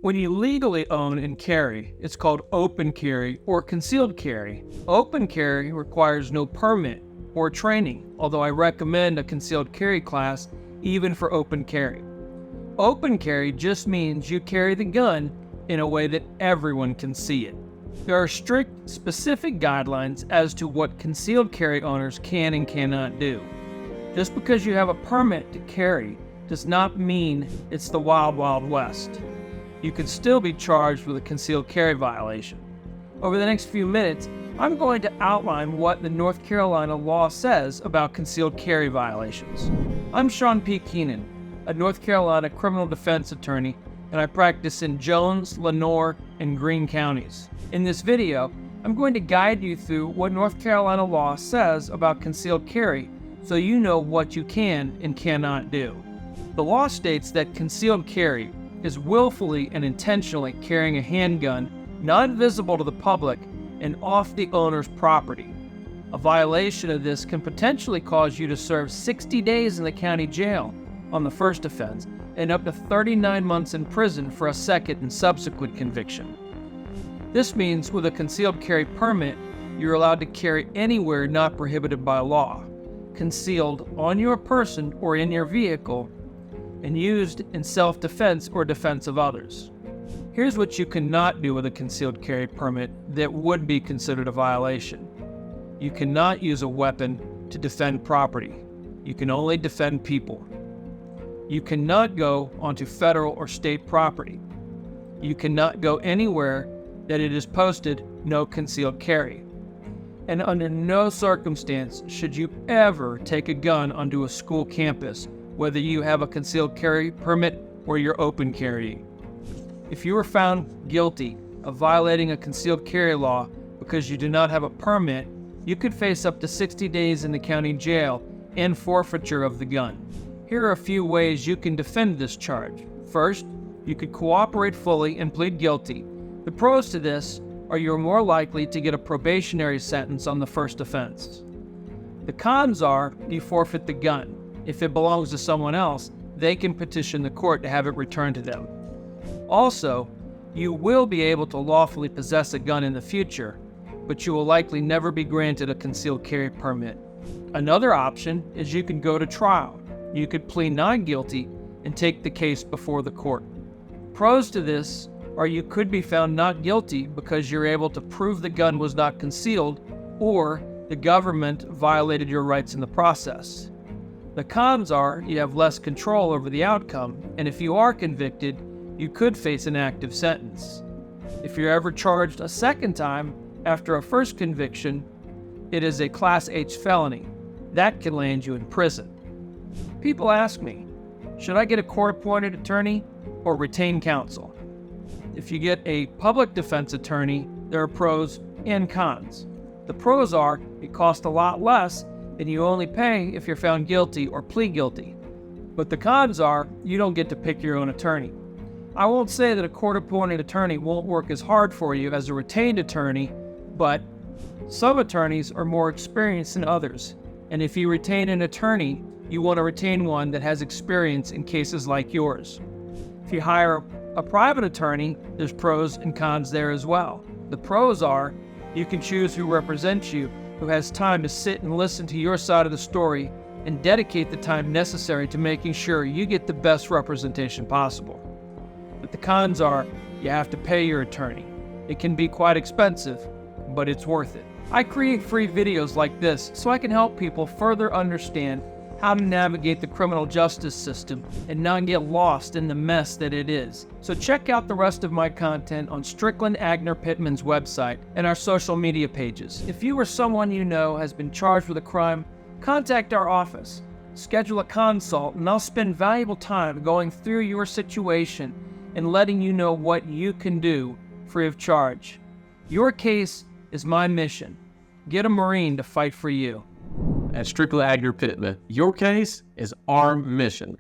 When you legally own and carry, it's called open carry or concealed carry. Open carry requires no permit or training, although I recommend a concealed carry class even for open carry. Open carry just means you carry the gun in a way that everyone can see it. There are strict, specific guidelines as to what concealed carry owners can and cannot do. Just because you have a permit to carry does not mean it's the wild, wild west. You could still be charged with a concealed carry violation. Over the next few minutes, I'm going to outline what the North Carolina law says about concealed carry violations. I'm Sean P. Keenan, a North Carolina criminal defense attorney, and I practice in Jones, Lenoir, and Greene counties. In this video, I'm going to guide you through what North Carolina law says about concealed carry so you know what you can and cannot do. The law states that concealed carry is willfully and intentionally carrying a handgun not visible to the public and off the owner's property. A violation of this can potentially cause you to serve 60 days in the county jail on the first offense and up to 39 months in prison for a second and subsequent conviction. This means with a concealed carry permit, you're allowed to carry anywhere not prohibited by law, concealed on your person or in your vehicle, and used in self-defense or defense of others. Here's what you cannot do with a concealed carry permit that would be considered a violation. You cannot use a weapon to defend property. You can only defend people. You cannot go onto federal or state property. You cannot go anywhere that it is posted no concealed carry. And under no circumstance should you ever take a gun onto a school campus, whether you have a concealed carry permit or you're open carrying. If you are found guilty of violating a concealed carry law because you do not have a permit, you could face up to 60 days in the county jail and forfeiture of the gun. Here are a few ways you can defend this charge. First, you could cooperate fully and plead guilty. The pros to this are you're more likely to get a probationary sentence on the first offense. The cons are you forfeit the gun. If it belongs to someone else, they can petition the court to have it returned to them. Also, you will be able to lawfully possess a gun in the future, but you will likely never be granted a concealed carry permit. Another option is you can go to trial. You could plead not guilty and take the case before the court. Pros to this are you could be found not guilty because you're able to prove the gun was not concealed or the government violated your rights in the process. The cons are you have less control over the outcome, and if you are convicted, you could face an active sentence. If you're ever charged a second time after a first conviction, it is a Class H felony. That can land you in prison. People ask me, should I get a court-appointed attorney or retain counsel? If you get a public defense attorney, there are pros and cons. The pros are it costs a lot less and you only pay if you're found guilty or plead guilty. But the cons are you don't get to pick your own attorney. I won't say that a court-appointed attorney won't work as hard for you as a retained attorney, but some attorneys are more experienced than others. And if you retain an attorney, you want to retain one that has experience in cases like yours. If you hire a private attorney, there's pros and cons there as well. The pros are you can choose who represents you, who has time to sit and listen to your side of the story and dedicate the time necessary to making sure you get the best representation possible. But the cons are you have to pay your attorney. It can be quite expensive, but it's worth it. I create free videos like this so I can help people further understand how to navigate the criminal justice system and not get lost in the mess that it is. So check out the rest of my content on Strickland Agner Pittman's website and our social media pages. If you or someone you know has been charged with a crime, contact our office. Schedule a consult and I'll spend valuable time going through your situation and letting you know what you can do free of charge. Your case is my mission. Get a Marine to fight for you. At Strickland Agner Pittman, your case is our mission.